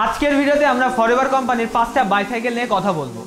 আজকের ভিডিওতে আমরা ফরএভার কোম্পানির 5টা বাইসাইকেল নিয়ে কথা বলবো।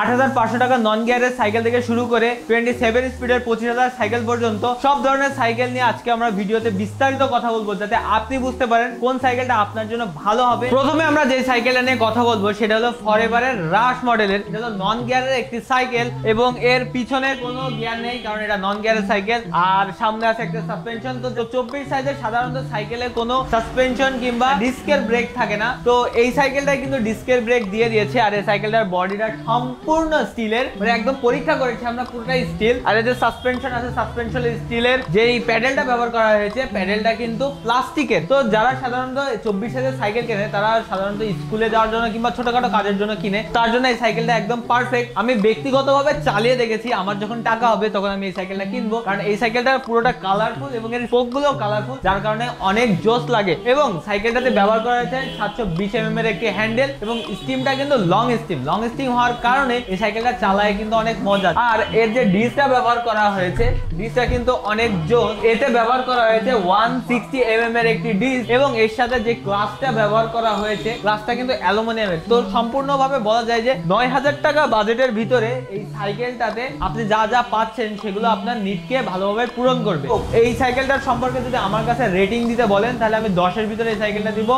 8,500 টাকা নন গিয়ারের সাইকেল থেকে শুরু করে 27 স্পিডের 25,000 সাইকেল পর্যন্ত সব ধরনের সাইকেল নিয়ে আজকে আমরা ভিডিওতে বিস্তারিত কথা বলবো, যাতে আপনি বুঝতে পারেন কোন সাইকেলটা আপনার জন্য ভালো হবে। প্রথমে আমরা যে সাইকেলটা নিয়ে কথা বলবো সেটা হলো ফরএভারের রাশ মডেলের। এটা হলো নন গিয়ারের একটি সাইকেল এবং এর পিছনে কোনো গিয়ার নেই, কারণ এটা নন গিয়ারের সাইকেল। আর সামনে আছে একটা সাসপেনশন। তো 24 সাইজের সাধারণত সাইকেলে কোনো সাসপেনশন কিংবা ডিস্কের ব্রেক থাকে না, তো এই সাইকেলটাই কিন্তু ডিস্কের ব্রেক দিয়ে দিয়েছে। আর এই সাইকেলটার বডিটা সম্পূর্ণ স্টিলের, মানে একদম পরীক্ষা করেছি আমরা, পুরোটাই স্টিল। আর এই যে সাসপেনশন আছে, সাসপেনশন স্টিলের। যেই প্যাডেলটা ব্যবহার করা হয়েছে, প্যাডেলটা কিন্তু প্লাস্টিকের। তো যারা সাধারণত 24 সাইজের সাইকেল কেনে, তারা সাধারণত স্কুলে যাওয়ার জন্য কিংবা ছোটখাটো কাজের জন্য কিনে, তার জন্য এই সাইকেলটা একদম পারফেক্ট। আমি ব্যক্তিগতভাবে চালিয়ে দেখেছি, আমার যখন টাকা হবে তখন আমি এই সাইকেলটা কিনবো, কারণ এই সাইকেলটা পুরোটা কালারফুল এবং এর স্পোকগুলো কালারফুল, যার কারণে অনেক জোস লাগে। এবং সাইকেলটাতে ব্যবহার করা হয়েছে 720 mm এর একটি হ্যান্ডেল এবং স্টিমটা কিন্তু লং স্টিম হওয়ার কারণে এই সাইকেলটা চালায় কিন্তু অনেক মজা। আর এর যে ডিসটা ব্যবহার করা হয়েছে, ডিসটা কিন্তু অনেক জোস। এতে ব্যবহার করা হয়েছে 160 mm এর একটি ডিস এবং এর সাথে যে ক্লাচটা ব্যবহার করা হয়েছে, ক্লাচটা কিন্তু অ্যালুমিনিয়ামের। তো সম্পূর্ণভাবে বলা যায় যে 9,000 টাকা বাজেটের ভিতরে এই সাইকেলটাতে আপনি যা যা পাচ্ছেন সেগুলো আপনার নিডকে ভালোভাবে পূরণ করবে। এই সাইকেলটার সম্পর্কে যদি আমার কাছে রেটিং দিতে বলেন, তাহলে আমি 10-এর ভিতরে এই সাইকেলটা দিব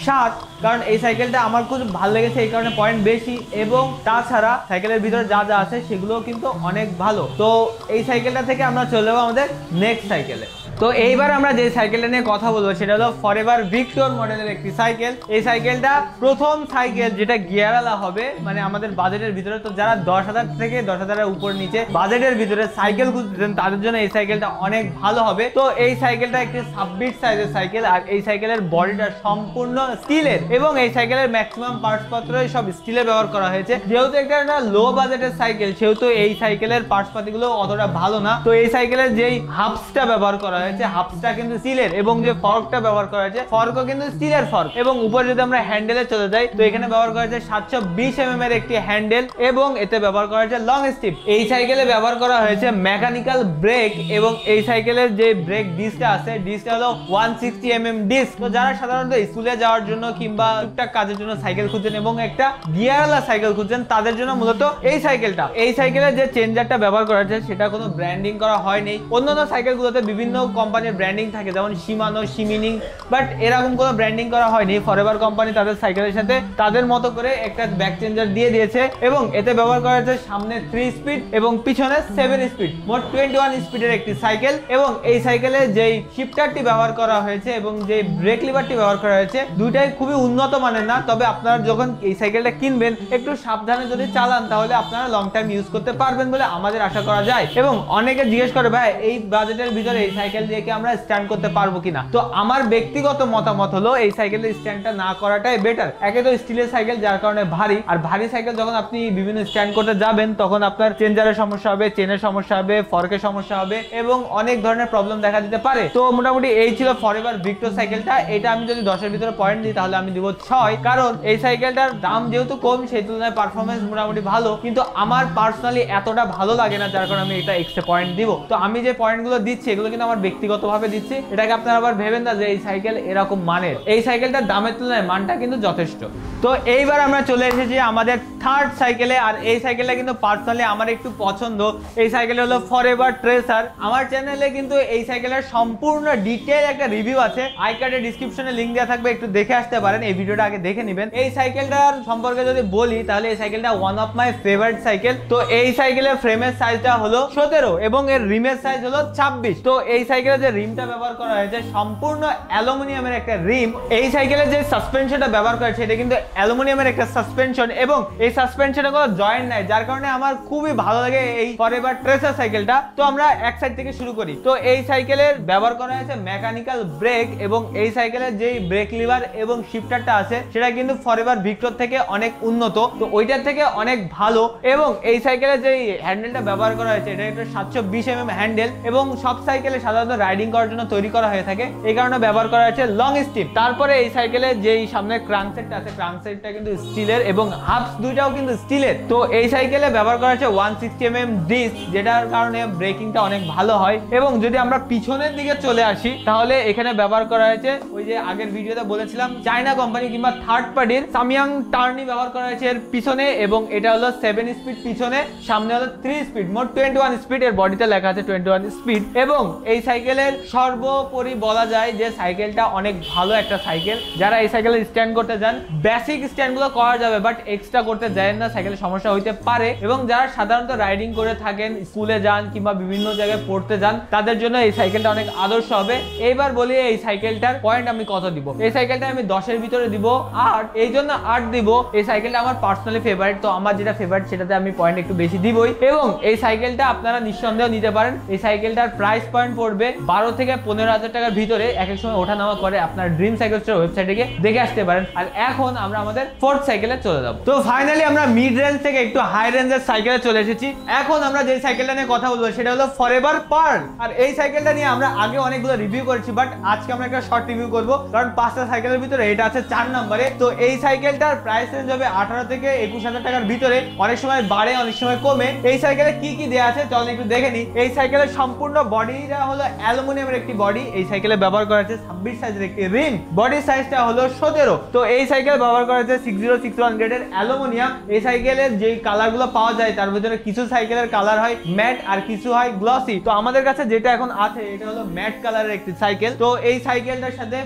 7, কারণ এই সাইকেলটা আমার খুব ভালো লেগেছে, এই কারণে পয়েন্ট বেশি। এবং তাছাড়া সাইকেলের ভিতরে যা যা আছে সেগুলো কিন্তু অনেক ভালো। তো এই সাইকেলটা থেকে আমরা চলে যাবো আমাদের নেক্সট সাইকেলে। তো এইবার আমরা যে সাইকেলটা নিয়ে কথা বলবো সেটা হলো ফরএভার ভিক্টর মডেলের একটি সাইকেল। এই সাইকেলটা প্রথম সাইকেল যেটা গিয়ারওয়ালা হবে, মানে আমাদের বাজেটের ভিতরে। তো যারা 10,000 থেকে 10,000-এর উপর নিচে বাজেটের ভিতরে সাইকেল খুঁজছেন, তাদের জন্য এই সাইকেলটা অনেক ভালো হবে। তো এই সাইকেলটা একটি 26 সাইজের সাইকেল, আর এই সাইকেলের বডিটা সম্পূর্ণ স্টিলের এবং এই সাইকেলের ম্যাক্সিমাম পার্টস পত্রই সব স্টিলের ব্যবহার করা হয়েছে। যেহেতু একটা লো বাজেটের সাইকেল, সেহেতু এই সাইকেলের পার্টস পাতিগুলো অতটা ভালো না। তো এই সাইকেলের যেই হাফসটা ব্যবহার করা হয়েছে, হাফসটা কিন্তু স্টিলের এবং যে ফর্কটা ব্যবহার করা হয়েছে, ফর্কও কিন্তু স্টিলের ফর্ক। এবং উপরে যদি আমরা হ্যান্ডেলে চলে যাই, তো এখানে ব্যবহার করা হয়েছে 720 mm এর একটি হ্যান্ডেল এবং এতে ব্যবহার করা হয়েছে লং স্টিপ। এই সাইকেলে ব্যবহার করা হয়েছে মেকানিক্যাল ব্রেক এবং এই সাইকেলের যে ব্রেক ডিসটা আছে, ডিসটা হলো 160 mm ডিস। তো যারা সাধারণত স্কুলে যাওয়ার জন্য কিংবা টুকটাক কাজের জন্য সাইকেল খুঁজছেন এবং একটা গিয়ারওয়ালা সাইকেল খুঁজছেন, তাদের জন্য মূলত এই সাইকেলটা। এই সাইকেলের যে চেঞ্জারটা ব্যবহার করা হয়েছে, সেটা কোনো ব্র্যান্ডিং করা হয়নি। অন্যান্য সাইকেলগুলোতে বিভিন্ন কোম্পানির ব্র্যান্ডিং থাকে, যেমন শিমানো, শিমিনিং, বাট এরকম কোনো ব্র্যান্ডিং করা হয়নি। ফরএভার কোম্পানি তাদের সাইকেলের সাথে তাদের মতো করে একটা ব্যাক চেঞ্জার দিয়ে দিয়েছে এবং এতে ব্যবহার করা হয়েছে সামনে 3 স্পিড এবং পিছনে 7 স্পিড, মোট 21 স্পিডের একটি সাইকেল। এবং এই সাইকেলে যেই শিফটারটি ব্যবহার করা হয়েছে এবং যে ব্রেক লিভারটি ব্যবহার করা হয়েছে, দুইটাই খুবই উন্নত মানের না। তবে আপনারা যখন এই সাইকেলটা কিনবেন, একটু সাবধানে যদি চালান, তাহলে আপনারা লং টাইম ইউজ করতে পারবেন বলে আমাদের আশা করা যায়। এবং অনেকে জিজ্ঞেস করে, ভাই এই বাজেটের ভিতরে এই সাইকেল দিয়ে কি আমরা স্ট্যান্ড করতে পারবো কিনা? তো আমার ব্যক্তিগত মতামত হলো এই সাইকেলের স্ট্যান্ডটা না করাটাই বেটার। একে তো স্টিলের সাইকেল, যার কারণে ভারী, আর ভারী সাইকেল যখন আপনি বিভিন্ন স্ট্যান্ড করতে যাবেন, তখন আপনার চেঞ্জারের সমস্যা হবে, চেনের সমস্যা হবে, ফর্কের সমস্যা হবে এবং অনেক ধরনের প্রবলেম দেখা দিতে পারে। তো মোটামুটি এই ছিল ফরএভার ভিক্টর সাইকেলটা। এটা আমি যদি 10-এর ভিতরে পয়েন্ট দিই, তাহলে আমি দিব 6, কারণ এই সাইকেলটার দাম যেহেতু কম, সেই তুলনায় পারফরমেন্স মোটামুটি ভালো, কিন্তু আমার পার্সোনালি এতটা ভালো লাগে না, যার কারণে আমি এটা এক্সট্রা পয়েন্ট দিব। তো আমি যে পয়েন্টগুলো দিচ্ছি, এগুলো কিন্তু আমার ব্যক্তিগতভাবে দিচ্ছি, এটাকে আপনারা আবার ভেবেন না যে এই সাইকেল এরকম মানের। এই সাইকেলটার দামের তুলনায় মানটা কিন্তু যথেষ্ট। তো এইবার আমরা চলে এসেছি আমাদের থার্ড সাইকেলে, আর এই সাইকেলটা কিন্তু পার্সোনালি আমার একটু পছন্দ। এই সাইকেল হলো ফরএভার ট্রেসার। আমার চ্যানেলে কিন্তু এই সাইকেলের সম্পূর্ণ ডিটেইল একটা রিভিউ আছে, আই কার্ডে ডিসক্রিপশনে লিংক দেওয়া থাকবে, একটু দেখে আসতে পারেন। এই ভিডিওটা আগে দেখে নেবেন। এই সাইকেলটার সম্পর্কে যদি বলি, তাহলে এই সাইকেলটা one of my favourite cycle. তো এই সাইকেলের ফ্রেমের সাইজটা হলো 17 এবং এর রিমের সাইজ হলো 26। তো এই সাইকেলে যে রিমটা ব্যবহার করা হয়েছে, সম্পূর্ণ অ্যালুমিনিয়ামের একটা রিম। এই সাইকেলে যে সাসপেনশনটা ব্যবহার করা হয়েছে, এটা কিন্তু অ্যালুমিনিয়ামের একটা সাসপেনশন এবং এই সাসপেনশনে কোনো জয়েন্ট নাই, যার কারণে আমার খুবই ভালো লাগে এই ফরএভার ট্রেসার সাইকেলটা। তো আমরা এক সাইড থেকে শুরু করি। তো এই সাইকেলের ব্যবহার করা হয়েছে মেকানিক্যাল ব্রেক এবং এই সাইকেলের যেই ব্রেক লিভার এবং শিফটারটা আছে, সেটা কিন্তু ফরএভার ভিক্টর থেকে অনেক উন্নত, তো ওইটার থেকে অনেক ভালো। এবং এই সাইকেলের যে হ্যান্ডেলটা ব্যবহার করা হয়েছে, এটা একটা 720 mm হ্যান্ডেল এবং সব সাইকেলে সাধারণত সাধারণত রাইডিং করার জন্য তৈরি করা হয়ে থাকে, এই কারণে ব্যবহার করা হয়েছে লং স্টিপ। তারপরে এই সাইকেলে যেই সামনে ক্রাঙ্কসেটটা আছে, ক্রাঙ্কসেটটা কিন্তু স্টিলের এবং হাবস দুইটাও কিন্তু স্টিলের। তো এই সাইকেলে ব্যবহার করা হয়েছে 160 mm ডিস্ক, যেটার কারণে ব্রেকিংটা অনেক ভালো হয়। এবং যদি আমরা পিছনের দিকে চলে আসি তাহলে এখানে ব্যবহার করা হয়েছে ওই যে আগের ভিডিওতে বলেছিলাম চায়না কোম্পানি কিংবা থার্ড পার্টির সামিয়াং টার্নি ব্যবহার করা হয়েছে এর পিছনে, এবং এটা হলো 7 স্পিড পিছনে, সামনে হলো 3 স্পিড, মোট 21 স্পিড। এর বডিতে লেখা আছে 21 স্পিড। এবং এই সাইকেলের সর্বোপরি বলা যায় যে সাইকেলটা অনেক ভালো একটা সাইকেল। যারা এই সাইকেলের স্ট্যান্ড করতে যান, বেসিক স্ট্যান্ড গুলো করা যাবে বাট এক্সট্রা করতে যায় না, সাইকেলের সমস্যা হইতে পারে। এবং যারা সাধারণত রাইডিং করে থাকেন, স্কুলে যান কিংবা বিভিন্ন জায়গায় পড়তে যান, তাদের জন্য এই সাইকেলটা অনেক আদর্শ হবে। এইবার বলি এই সাইকেলটার পয়েন্ট আমি কত দিব। এই সাইকেলটা আমি 10-এর ভিতরে দিব 8। এই জন্য 8 দিব, এই সাইকেলটা আমার পার্সোনালি ফেভারিট। তো আমার যেটা ফেভারিট সেটাতে আমি পয়েন্ট একটু বেশি দিবই। এবং এই সাইকেলটা আপনারা নিঃসন্দেহ নিতে পারেন। এই সাইকেলটার প্রাইস পয়েন্ট পড়বে 12 থেকে 15,000 টাকার ভিতরে। এক এক সময় ওঠানামা করে, আপনার ড্রিম সাইকেল স্টোর ওয়েবসাইটে গিয়ে দেখে আসতে পারেন। আর এখন আমরা আমাদের ফোর্থ সাইকেলে চলে যাব। তো ফাইনালি আমরা মিড রেঞ্জ থেকে একটু হাই রেঞ্জের সাইকেলে চলে এসেছি। এখন আমরা যে সাইকেলটা নিয়ে কথা বলবো সেটা হলো ফরএভার পার্ল। আর এই সাইকেলটা নিয়ে আমরা আগে অনেকগুলো রিভিউ করেছি, বাট আজকে আমরা একটা শর্ট রিভিউ করব, কারণ 5টা সাইকেলের ভিতরে এটা আছে 4 নম্বরে। তো এই সাইকেলটার প্রাইস রেঞ্জ হবে 18 থেকে 21,000 টাকার ভিতরে, অনেক সময় বাড়ে অনেক সময় কমে। এই সাইকেলে কি কি দেওয়া আছে চলুন একটু দেখে নিই। এই সাইকেলের সম্পূর্ণ বডিটা হলো অ্যালুমিনিয়ামের একটি বডি। এই সাইকেলে ব্যবহার করা হয়েছে 26 সাইজের একটি রিম, বডির সাইজটা হলো 17। তো এই সাইকেল ব্যবহার করা হয়েছে 6061 গ্রেডের অ্যালুমিনিয়াম। এই সাইকেলের যে কালারগুলো পাওয়া যায় তার ভিতরে কিছু সাইকেলের কালার হয় ম্যাট আর কিছু হয় গ্লসি। তো আমাদের কাছে যেটা এখন আছে এটা হলো ম্যাট কালারের একটি সাইকেল। তো এই সাইকেলটার সাথে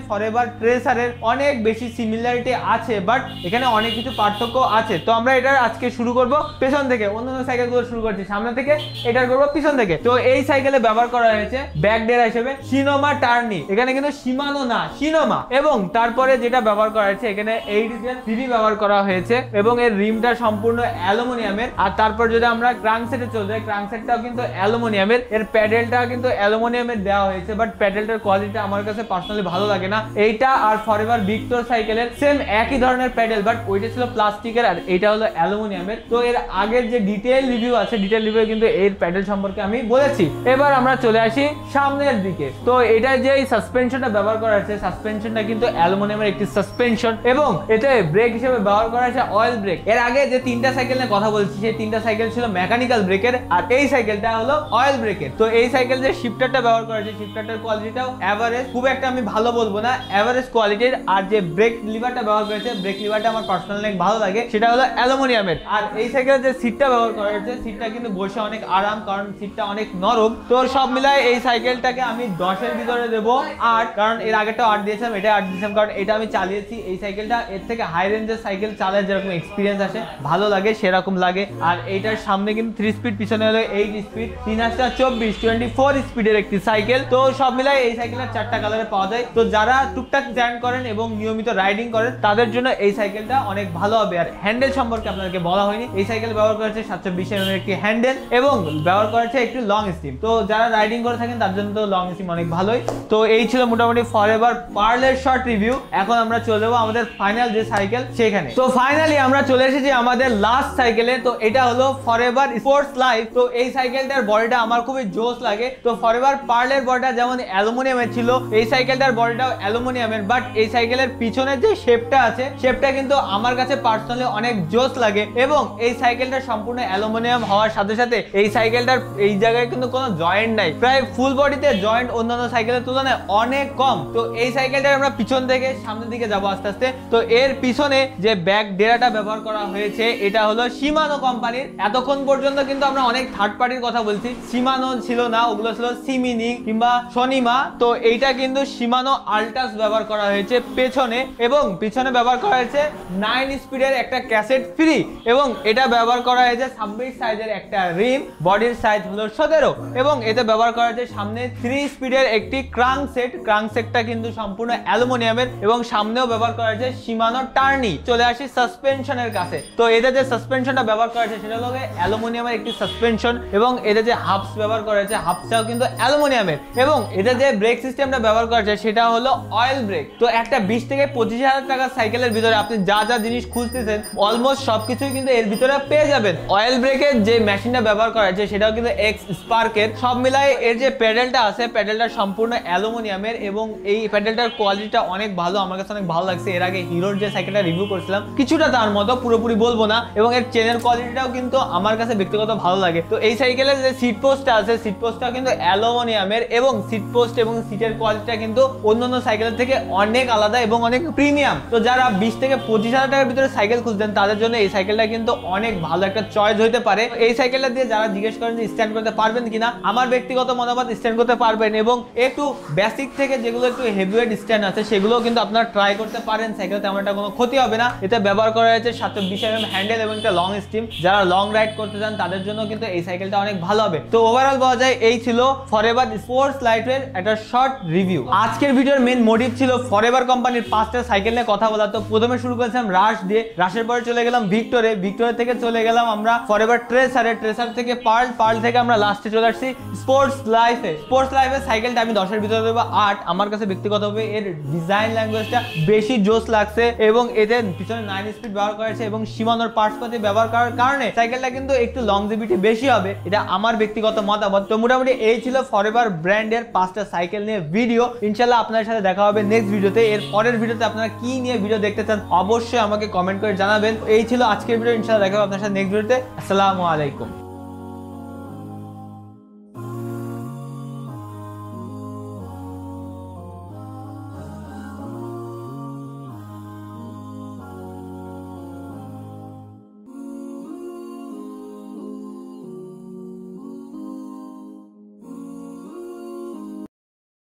ফরএভার ট্রেসারের অনেক বেশি সিমিলারিটি আছে, বাট এখানে অনেক কিছু পার্থক্য আছে। তো আমরা এটা আজকে শুরু করব পেছন থেকে, অন্যান্য সাইকেলগুলো শুরু করছি সামনে থেকে, এটা করব পিছন থেকে। তো এই সাইকেলে ব্যবহার করা হয়েছে ব্যাক ডেরা হিসেবে শিনোমা টার্নি, এখানে কিন্তু শিমানো না, শিনোমা। এবং তারপরে যেটা ব্যবহার করা হয়েছে এখানে 8 ব্যবহার করা হয়েছে এবং এর রিমটা সম্পূর্ণ অ্যালুমিনিয়ামের। আর তারপর যদি আমরা ক্রাঙ্কসেটে চলে যাই, ক্রাঙ্কসেটটাও কিন্তু অ্যালুমিনিয়ামের। এর প্যাডেলটা কিন্তু অ্যালুমিনিয়ামের দেওয়া হয়েছে, বাট প্যাডেলটার কোয়ালিটি আমার কাছে পার্সোনালি ভালো লাগে না। এইটা আর ফরএভার ভিক্টর সাইকেলের সেম একই ধরনের প্যাডেল, বাট ওইটা ছিল প্লাস্টিকের আর এটা হলো অ্যালুমিনিয়ামের। তো এর আগের যে ডিটেইল রিভিউ আছে, ডিটেইল রিভিউ কিন্তু এর প্যাডেল সম্পর্কে আমি বলেছি। এবার আমরা চলে আসি সামনের দিকে। তো এটা যে সাসপেনশনটা ব্যবহার করা হয়েছে, সাসপেনশনটা কিন্তু অ্যালুমিনিয়ামের একটি সাসপেনশন এবং এতে ব্রেক হিসেবে ব্যবহার করা হয়েছে অয়েল ব্রেক। এর আগে যে 3টা সাইকেল নিয়ে কথা বলছি সেই 3টা সাইকেল ছিল মেকানিক্যাল ব্রেকের, আর এই সাইকেলটা হলো অয়েল ব্রেকের। তো এই সাইকেল যে শিফটারটা ব্যবহার করা হয়েছে, শিফটারটার কোয়ালিটিটাও এভারেজ, খুব একটা আমি ভালো বলবো না, এভারেজ কোয়ালিটির। আর যে ব্রেক লিভারটা ব্যবহার করেছে, ব্রেক লিভারটা আমার পার্সোনালি অনেক ভালো লাগে, সেটা হলো অ্যালুমিনিয়ামের। আর এই সাইকেলের যে সিটটা ব্যবহার করা হয়েছে, সিটটা কিন্তু বসে অনেক আরাম, কারণ সিটটা অনেক নরম। তো সব মিলায় এই সাইকেলটাকে আমি 10-এর ভিতরে দেবো 8, কারণ এর আগেটা 8 দিয়েছিলাম, এটা 8 দিয়েছিলাম কারণ এটা আমি চালিয়েছি। এই সাইকেলটা এর থেকে হাই রেঞ্জের সাইকেল চালায় যেরকম এক্সপিরিয়েন্স আসে, ভালো লাগে সেরকম লাগে। আর এইটার সামনে কিন্তু 3 স্পিড, পিছনে হলো 8 স্পিড, 3/24 স্পিডের একটি সাইকেল। তো সব মিলায় এই সাইকেলের 4টা কালারে পাওয়া যায়। তো যারা টুকটাক জ্যাম করেন এবং নিয়মিত রাইডিং করেন তাদের জন্য এই সাইকেলটা অনেক ভালো হবে। আর হ্যান্ডেল সম্পর্কে আপনাদেরকে বলা হয়নি, এই সাইকেল ব্যবহার করেছে 720 mm একটি হ্যান্ডেল এবং ব্যবহার করেছে একটি লং স্টিম। তো যারা রাইডিং করে থাকেন তার জন্য তো লং স্টিম অনেক ভালোই। তো এই ছিল মোটামুটি ফরএভার পার্লের শর্ট রিভিউ। এখন আমরা চলে যাবো আমাদের ফাইনাল যে সাইকেল সেখানে। তো ফাইনালি আমরা চলে এসেছি আমাদের লাস্ট সাইকেলে। তো এটা হলো ফরএভার স্পোর্টস লাইফ। তো এই সাইকেলটার বডিটা আমার খুবই জোস লাগে। তো ফরএভার পার্লের বডিটা যেমন অ্যালুমিনিয়ামের ছিল, এই সাইকেলটার বডিটাও অ্যালুমিনিয়ামের, বাট এই সাইকেলের পিছনের যে শেপটা আছে, শেপটা কিন্তু আমার কাছে পার্সোনালি অনেক জোস লাগে। এবং এই সাইকেলটা সম্পূর্ণ অ্যালুমিনিয়াম হওয়ার সাথে সাথে এই সাইকেলটার এই জায়গায় কিন্তু কোনো জয়েন্ট নাই, প্রায় ফুল বডিতে জয়েন্ট অন্যান্য সাইকেলের তুলনায় অনেক কম। তো এই সাইকেলটা আমরা পিছন থেকে সামনের দিকে যাবো আস্তে আস্তে। তো এর পিছনে যে ব্যাক ডেরাটা ব্যবহার করা হয়েছে এটা হলো শিমানো কোম্পানির। এতক্ষণ পর্যন্ত কিন্তু আমরা অনেক থার্ড পার্টির কথা বলছি, শিমানো ছিল না, ওগুলো ছিল সিমিনি কিংবা সনিমা। তো এইটা কিন্তু শিমানো আল্টাস ব্যবহার করা হয়েছে পেছনে, এবং পিছনে ব্যবহার করা হয়েছে 9 স্পিডের একটা ক্যাসেট ফ্রি, এবং এটা ব্যবহার করা হয়েছে 26 সাইজের একটা রিম, বডির সাইজ হলো 17, এবং এতে ব্যবহার করা হয়েছে সামনে 3 স্পিডের একটি ক্রাঙ্কসেট। ক্রাঙ্কসেটটা কিন্তু সম্পূর্ণ অ্যালুমিনিয়ামের এবং সামনেও ব্যবহার করা হয়েছে শিমানো টার্নি। চলে আসি সাসপেনশনের কাছে। তো এতে যে সাসপেনশনটা ব্যবহার করা হয়েছে সেটা হলো অ্যালুমিনিয়ামের একটি সাসপেনশন, এবং এতে যে হাবস ব্যবহার করা হয়েছে, হাবসটাও কিন্তু অ্যালুমিনিয়ামের, এবং এতে যে ব্রেক সিস্টেমটা ব্যবহার করা হয়েছে সেটা হলো অয়েল ব্রেক। তো একটা 20 থেকে 25,000 টাকার সাইকেলের ভিতরে আপনি যা যা জিনিস খুঁজতেছেন অলমোস্ট সবকিছুই কিন্তু এর ভিতরে পেয়ে যাবেন। অয়েল ব্রেকের যে মেশিনটা ব্যবহার করা হয়েছে সেটাও কিন্তু এক্স স্পার্কের। সব মিলাই এর যে প্যাডেলটা প্যাডেলটা আছে প্যাডেলটা সম্পূর্ণ অ্যালুমিনিয়ামের এবং এই প্যাডেলটার কোয়ালিটিটা অনেক ভালো, আমার কাছে অনেক ভালো লাগছে। এর আগে হিরোর যে সাইকেলটা রিভিউ করেছিলাম কিছুটা তার মতো, পুরোপুরি বলবো না, এবং এর চেনের কোয়ালিটিটাও কিন্তু আমার কাছে ব্যক্তিগত ভালো লাগে। তো এই সাইকেলের যে সিট পোস্টটা আছে সিট পোস্টটা কিন্তু অ্যালুমিনিয়ামের এবং সিট পোস্ট এবং সিটের কোয়ালিটিটা কিন্তু অন্যান্য সাইকেলের থেকে অনেক আলাদা এবং অনেক প্রিমিয়াম। তো যারা 20 থেকে 25,000 টাকার ভিতরে সাইকেল খুঁজছেন তাদের জন্য এই সাইকেলটা কিন্তু অনেক ভালো একটা চয়েস হতে পারে। এই সাইকেলটা দিয়ে যারা জিজ্ঞেস করেন যে স্ট্যান্ড করতে পারবেন কিনা, আমার ব্যক্তিগত মতামত স্ট্যান্ড করতে পারবেন এবং একটু বেসিক থেকে যেগুলো একটু হেভিওয়েট স্ট্যান্ড আছে সেগুলো কিন্তু আপনারা ট্রাই করতে পারেন। সাইকেল তেমন একটা কোনো ক্ষতি হবে না। এতে ব্যবহার করা হয়েছে 720 হ্যান্ডেল এবং একটা লং স্টিম। যারা লং রাইড করতে চান তাদের জন্য কিন্তু এই সাইকেলটা অনেক ভালো হবে। তো ওভারঅল বলা যায় এই ছিল ফরএভার স্পোর্টস লাইটের একটা শর্ট রিভিউ। আজকের ভিডিওর মেইন মোটিভ ছিল ফরএভার কোম্পানির 5টা সাইকেল নিয়ে কথা বলা। তো প্রথমে শুরু করেছিলাম রাশ দিয়ে, রাশের পরে চলে গেলাম ভিক্টরে, ভিক্টরে থেকে চলে গেলাম আমরা ফরএভার ট্রেসারে, ট্রেসার থেকে পার্ল, পার্ল থেকে আমরা লাস্টে চলে আসছি স্পোর্টস লাইফে। স্পোর্টস লাইফের সাইকেলটা আমি 10-এর ভিতরে দেবো 8। আমার কাছে ব্যক্তিগতভাবে এর ডিজাইন ল্যাঙ্গুয়েজটা বেশি জোস লাগছে এবং এদের পিছনে 9 স্পিড ব্যবহার করেছে এবং সীমানোর পার্টস পাতি ব্যবহার করার কারণে সাইকেলটা কিন্তু একটু লংজিভিটি বেশি হবে, এটা আমার ব্যক্তিগত মতামত। তো মোটামুটি এই ছিল ফরএভার ব্র্যান্ডের 5টা সাইকেল নিয়ে ভিডিও। ইনশাআল্লাহ আপনাদের সাথে দেখা হবে নেক্সট ভিডিওতে। এর পরের ভিডিওতে আপনারা কি নিয়ে ভিডিও দেখতে চান অবশ্যই আমাকে কমেন্ট করে জানাবেন। এই ছিল আজকের ভিডিও, ইনশাআল্লাহ দেখা হবে আপনার সাথে নেক্সট ভিডিওতে। আসসালামু আলাইকুম।